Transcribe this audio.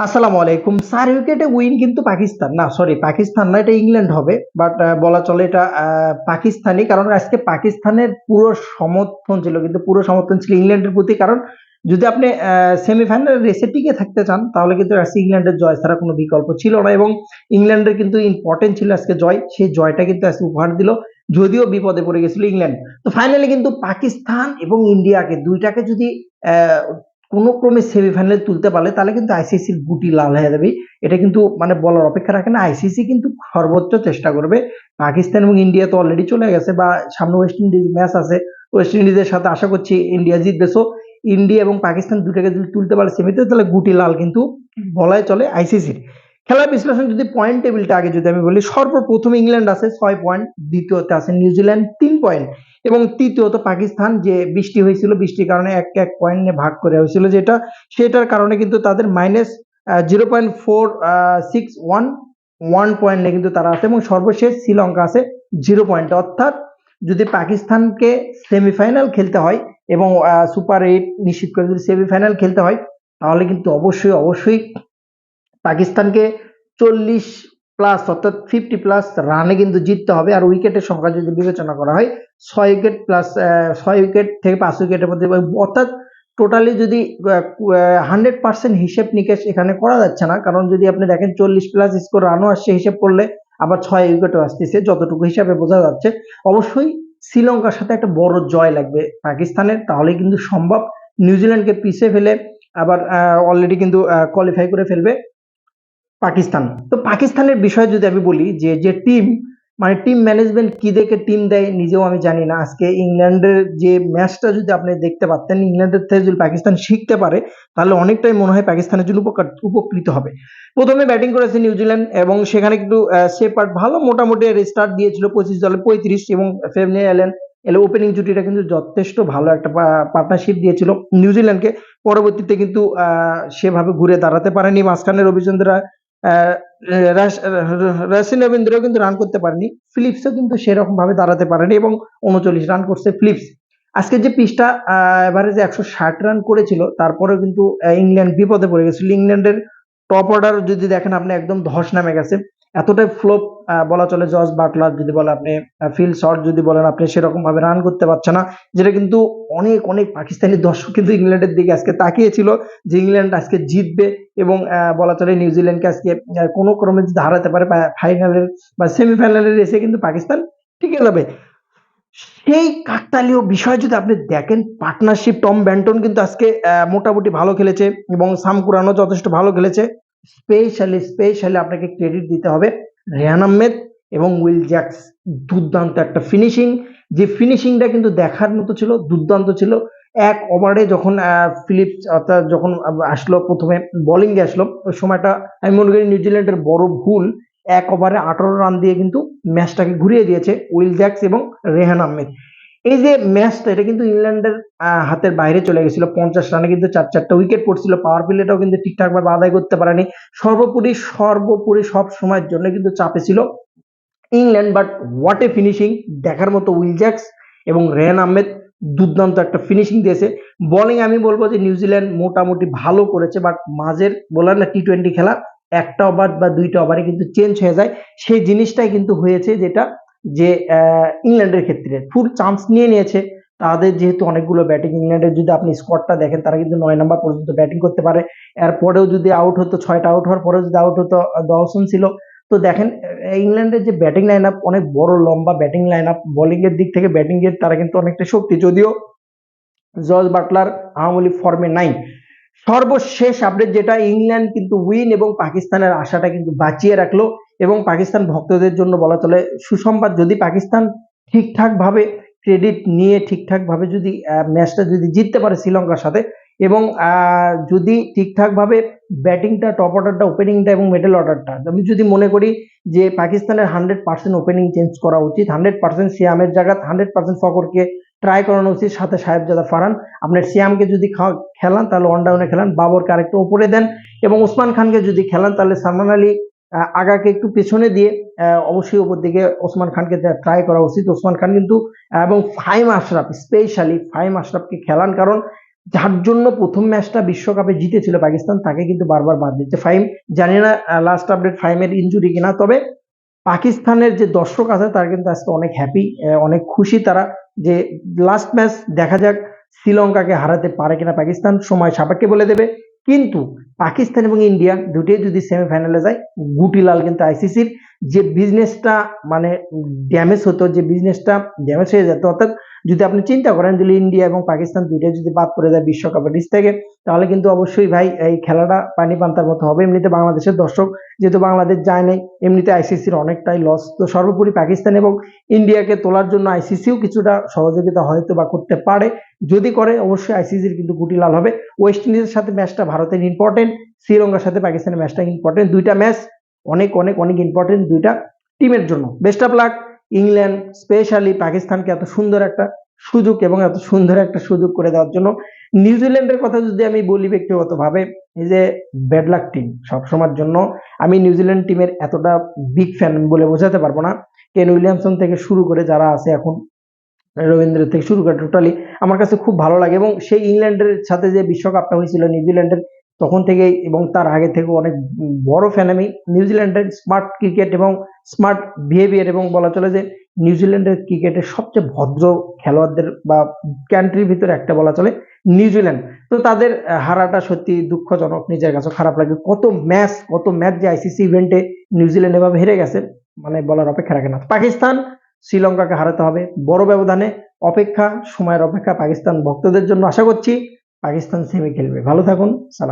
আসসালামু আলাইকুম। 4 উইকেটে উইন কিন্তু পাকিস্তান না, সরি পাকিস্তান না, এটা ইংল্যান্ড হবে। বাট বলা চলে এটা পাকিস্তানি। কারণ আজকে পাকিস্তানের পুরো সমর্থন ছিল, কিন্তু পুরো সমর্থন ছিল ইংল্যান্ডের প্রতি। কারণ যদি আপনি সেমিফাইনাল রেসে টিকে থাকতে চান তাহলে কিন্তু আজকে ইংল্যান্ডের জয় ছাড়া কোনো বিকল্প ছিল না, এবং ইংল্যান্ডের কিন্তু ইম্পর্টেন্ট ছিল আজকে জয়। সেই জয়টা কিন্তু আজকে উপহার দিল, যদিও বিপদে পড়ে গেছিল ইংল্যান্ড। তো ফাইনালি কিন্তু পাকিস্তান এবং ইন্ডিয়াকে দুইটাকে যদি কোনো ক্রমে সেমিফাইনালে তুলতে পারলে তাহলে কিন্তু আইসিসির গুটি লাল হয়ে যাবে। এটা কিন্তু মানে বলার অপেক্ষা রাখে না। আইসিসি কিন্তু সর্বোচ্চ চেষ্টা করবে। পাকিস্তান এবং ইন্ডিয়া তো অলরেডি চলে গেছে, বা সামনে ওয়েস্ট ইন্ডিজ ম্যাচ আছে, ওয়েস্ট ইন্ডিজের সাথে আশা করছি ইন্ডিয়া জিতবে। সো ইন্ডিয়া এবং পাকিস্তান দুটাকে যদি তুলতে পারে সেমিতে, তাহলে গুটি লাল কিন্তু বলাই চলে আইসিসির। খেলার বিশ্লেষণ যদি পয়েন্ট টেবিলটা আগে যদি আমি বলি, সর্বপ্রথম ইংল্যান্ড আছে 6 পয়েন্ট, দ্বিতীয়তে আছে নিউজিল্যান্ড 3 পয়েন্ট, এবং তৃতীয়ত পাকিস্তান, যে বৃষ্টি হয়েছিল, বৃষ্টির কারণে এক এক পয়েন্ট নিয়ে ভাগ করে হয়েছিল, যেটা সেটার কারণে কিন্তু তাদের মাইনাস 0.461 পয়েন্ট নিয়ে কিন্তু তারা আছে, এবং সর্বশেষ শ্রীলঙ্কা আছে 0 পয়েন্ট। অর্থাৎ যদি পাকিস্তানকে সেমিফাইনাল খেলতে হয় এবং সুপার 8 নিশ্চিত করে যদি সেমিফাইনাল খেলতে হয়, তাহলে কিন্তু অবশ্যই অবশ্যই পাকিস্তানকে 40 প্লাস অর্থাৎ 50 প্লাস রানে কিন্তু জিততে হবে। আর উইকেটের সংখ্যা যদি বিবেচনা করা হয়, 6 উইকেট প্লাস 6 উইকেট থেকে 5 উইকেটের মধ্যে, অর্থাৎ টোটালি যদি 100% হিসেব নিকেশ এখানে করা যাচ্ছে না। কারণ যদি আপনি দেখেন 40 প্লাস স্কোর রানও আসছে হিসেব করলে, আবার 6 উইকেটও আসতেছে, যতটুকু হিসাবে বোঝা যাচ্ছে। অবশ্যই শ্রীলঙ্কার সাথে একটা বড় জয় লাগবে পাকিস্তানের, তাহলে কিন্তু সম্ভব নিউজিল্যান্ডকে পিছিয়ে ফেলে আবার অলরেডি কিন্তু কোয়ালিফাই করে ফেলবে পাকিস্তান। তো পাকিস্তানের বিষয়ে যদি আমি বলি, যে যে টিম, মানে টিম ম্যানেজমেন্ট কি দেখে টিম দেয় নিজেও আমি জানি না। আজকে ইংল্যান্ডের যে ম্যাচটা যদি আপনি দেখতে পারতেন, ইংল্যান্ডের থেকে যদি পাকিস্তান শিখতে পারে, তাহলে অনেকটাই মনে হয় পাকিস্তানের জন্য উপকৃত হবে। প্রথমে ব্যাটিং করেছে নিউজিল্যান্ড, এবং সেখানে কিন্তু শেপার্ড ভালো মোটামুটি স্টার্ট দিয়েছিল, 25 বলে 35, এবং ফেমিনি এলে ওপেনিং জুটিটা কিন্তু যথেষ্ট ভালো একটা পার্টনারশিপ দিয়েছিল নিউজিল্যান্ডকে। পরবর্তীতে কিন্তু সেভাবে ঘুরে দাঁড়াতে পারেনি। মাঝখানে রবিচন্দ্রা রাসিন রবীন্দ্রও কিন্তু রান করতে পারেনি, ফিলিপসও কিন্তু সেরকম ভাবে দাঁড়াতে পারেনি, এবং 39 রান করছে ফিলিপস। আজকে যে পিচটা এভারেজে 160 রান করেছিল, তারপরেও কিন্তু ইংল্যান্ড বিপদে পড়ে গেছিল। ইংল্যান্ডের টপ অর্ডার যদি দেখেন আপনি, একদম ধস নামে গেছে, এতটাই ফ্লপ বলা চলে। জস বাটলার যদি বলেন আপনি, ফিল শর্ট যদি বলেন আপনি, সেরকম ভাবে রান করতে পারছে না, যেটা কিন্তু অনেক অনেক পাকিস্তানি দর্শক কিন্তু ইংল্যান্ডের দিকে আজকে তাকিয়েছিল যে ইংল্যান্ড আজকে জিতবে, এবং বলা চলে নিউজিল্যান্ডকে আজকে কোনো ক্রমে যদি হারাতে পারে ফাইনালের বা সেমিফাইনালের এসে কিন্তু পাকিস্তান টিকে যাবে। সেই কাকতালীয় বিষয় যদি আপনি দেখেন, পার্টনারশিপ টম ব্যান্টন কিন্তু আজকে মোটামুটি ভালো খেলেছে, এবং সাম কুরানও যথেষ্ট ভালো খেলেছে। স্পেশালি স্পেশালি আপনাকে ক্রেডিট দিতে হবে রেহান আহমেদ এবং উইল জ্যাক্স। দুর্দান্ত একটা ফিনিশিং, যে ফিনিশিংটা কিন্তু দেখার মতো ছিল, দুর্দান্ত ছিল। এক ওভারে যখন ফিলিপস অর্থাৎ যখন আসলো প্রথমে বোলিং এ আসলো, ওই সময়টা আমি মনে করি নিউজিল্যান্ডের বড় ভুল। এক ওভারে 18 রান দিয়ে কিন্তু ম্যাচটাকে ঘুরিয়ে দিয়েছে উইল জ্যাক্স এবং রেহান আহমেদ। এই যে ম্যাচটা, এটা কিন্তু ইংল্যান্ডের হাতের বাইরে চলে গেছিল। 50 রানে কিন্তু চার চারটা উইকেট পড়ছিল, পাওয়ার প্লেটাও কিন্তু ঠিকঠাক ভাবে আদায় করতে পারেনি। সর্বোপরি সর্বোপরি সব সময়ের জন্য কিন্তু চাপে ছিল England. But what a finishing, দেখার মতো উইল জ্যাক্স এবং রেহান আহমেদ দুর্দান্ত একটা ফিনিশিং দিয়েছে। বোলিং আমি বলবো যে নিউজিল্যান্ড মোটামুটি ভালো করেছে, বাট মাঝের বলার না টি-20 খেলা, একটা ওভার বা দুইটা ওভারে কিন্তু চেঞ্জ হয়ে যায়। সেই জিনিসটাই কিন্তু হয়েছে, যেটা যে ইংল্যান্ডের ক্ষেত্রে ফুল চান্স নিয়ে নিয়েছে। তাদের যেহেতু অনেকগুলো ব্যাটিং, ইংল্যান্ডের যদি আপনি স্কোয়াডটা দেখেন, তারা কিন্তু 9 নম্বর পর্যন্ত ব্যাটিং করতে পারে। এরপরেও যদি আউট হতো, 6টা আউট হওয়ার পরেও যদি আউট হতো, দওসন ছিল। তো দেখেন ইংল্যান্ডের যে ব্যাটিং লাইন আপ, অনেক বড় লম্বা ব্যাটিং লাইন আপ। বোলিং এর দিক থেকে ব্যাটিং এর তারা কিন্তু অনেকটা শক্তি, যদিও জর্জ বাটলার আহামরি ফর্মে নাই। সর্বশেষ আপডেট যেটা, ইংল্যান্ড কিন্তু উইন এবং পাকিস্তানের আশাটা কিন্তু বাঁচিয়ে রাখলো, এবং পাকিস্তান ভক্তদের জন্য বলা চলে সুসংবাদ। যদি পাকিস্তান ঠিকঠাক ভাবে ক্রেডিট নিয়ে ঠিকঠাক ভাবে যদি ম্যাচটা যদি জিততে পারে শ্রীলঙ্কার সাথে, এবং যদি ঠিকঠাক ভাবে ব্যাটিংটা, টপ অর্ডারটা, ওপেনিংটা এবং মিডল অর্ডারটা, আমি যদি মনে করি যে পাকিস্তানের 100% ওপেনিং চেঞ্জ করা উচিত, 100% সিয়ামের জায়গা 100% ফকরকে ট্রাই করানো উচিত, সাথে সাহেবজাদা ফারহান। আপনার সিয়ামকে যদি খেলান তাহলে ওয়ান ডাউনে খেলান, বাবরকে আরেকটু উপরে দেন, এবং ওসমান খানকে যদি খেলান তাহলে সালমান আলী আগাকে একটু পেছনে দিয়ে অবশ্যই উপর দিকে ওসমান খানকে ট্রাই করা উচিত। ওসমান খান কিন্তু এবং ফাহিম আশরাফ, স্পেশালি ফাহিম আশরাফকে খেলান। কারণ যার জন্য প্রথম ম্যাচটা বিশ্বকাপে জিতেছিল পাকিস্তান, তাকে কিন্তু বারবার বাদ দিচ্ছে ফাহিম। জানি না লাস্ট আপডেট ফাহিমের ইনজুরি কিনা, তবে পাকিস্তানের যে দর্শক আছে তারা কিন্তু আজকে অনেক হ্যাপি, অনেক খুশি তারা, যে লাস্ট ম্যাচ দেখা যাক শ্রীলঙ্কাকে হারাতে পারে কিনা পাকিস্তান, সময় সাপেক্ষে বলে দেবে। কিন্তু পাকিস্তান এবং ইন্ডিয়া দুটোই যদি সেমিফাইনালে যায়, গুটিলাল কিন্তু আইসিসির যে বিজনেসটা মানে ড্যামেজ হতো, যে বিজনেসটা ড্যামেজ হয়ে যেত, অর্থাৎ যদি আপনি চিন্তা করেন যে ইন্ডিয়া এবং পাকিস্তান দুইটাই যদি বাদ পড়ে যায় বিশ্বকাপের লিস্ট থেকে, তাহলে কিন্তু অবশ্যই ভাই এই খেলাটা পানি পান্তার মতো হবে। এমনিতে বাংলাদেশের দর্শক যেহেতু বাংলাদেশ যায় নাই, এমনিতে আইসিসির অনেকটাই লস। তো সর্বোপরি পাকিস্তান এবং ইন্ডিয়াকে তোলার জন্য আইসিসিও কিছুটা সহযোগিতা হয়তো বা করতে পারে, যদি করে অবশ্যই আইসিসির কিন্তু গুটি লাল হবে। ওয়েস্ট ইন্ডিজের সাথে ম্যাচটা ভারতের ইম্পর্টেন্ট, শ্রীলঙ্কার সাথে পাকিস্তানের ম্যাচটা ইম্পর্টেন্ট, দুইটা ম্যাচ অনেক অনেক অনেক ইম্পর্টেন্ট দুইটা টিমের জন্য। Best of luck England, specially পাকিস্তানকে এত সুন্দর একটা সুযোগ এবং এত সুন্দর একটা সুযোগ করে দেওয়ার জন্য। নিউজিল্যান্ডের কথা যদি আমি বলি ব্যক্তিগতভাবে, এই যে ব্যাড লাক টিম সবসময়ের জন্য, আমি নিউজিল্যান্ড টিমের এতটা বিগ ফ্যান বলে বোঝাতে পারবো না। কেন উইলিয়ামসন থেকে শুরু করে যারা আছে এখন, রবীন্দ্র থেকে শুরু করে টোটালি আমার কাছে খুব ভালো লাগে। এবং সেই ইংল্যান্ডের সাথে যে বিশ্বকাপটা হয়েছিল নিউজিল্যান্ডের, তখন থেকেই এবং তার আগে থেকে অনেক বড় ফ্যান আমি নিউজিল্যান্ডের স্মার্ট ক্রিকেট এবং স্মার্ট বিহেভিয়ার, এবং বলা চলে যে নিউজিল্যান্ডের ক্রিকেটের সবচেয়ে ভদ্র খেলোয়াড়দের বা কান্ট্রির ভিতরে একটা বলা চলে নিউজিল্যান্ড। তো তাদের হারাটা সত্যি দুঃখজনক, নিজের কাছে খারাপ লাগে। কত ম্যাচ যে আইসিসি ইভেন্টে নিউজিল্যান্ড এভাবে হেরে গেছে, মানে বলার অপেক্ষা রাখে না। পাকিস্তান শ্রীলঙ্কাকে হারাতে হবে বড় ব্যবধানে, অপেক্ষা সময়ের অপেক্ষা পাকিস্তান ভক্তদের জন্য। আশা করছি পাকিস্তান সেমি খেলবে। ভালো থাকুন, সালাম।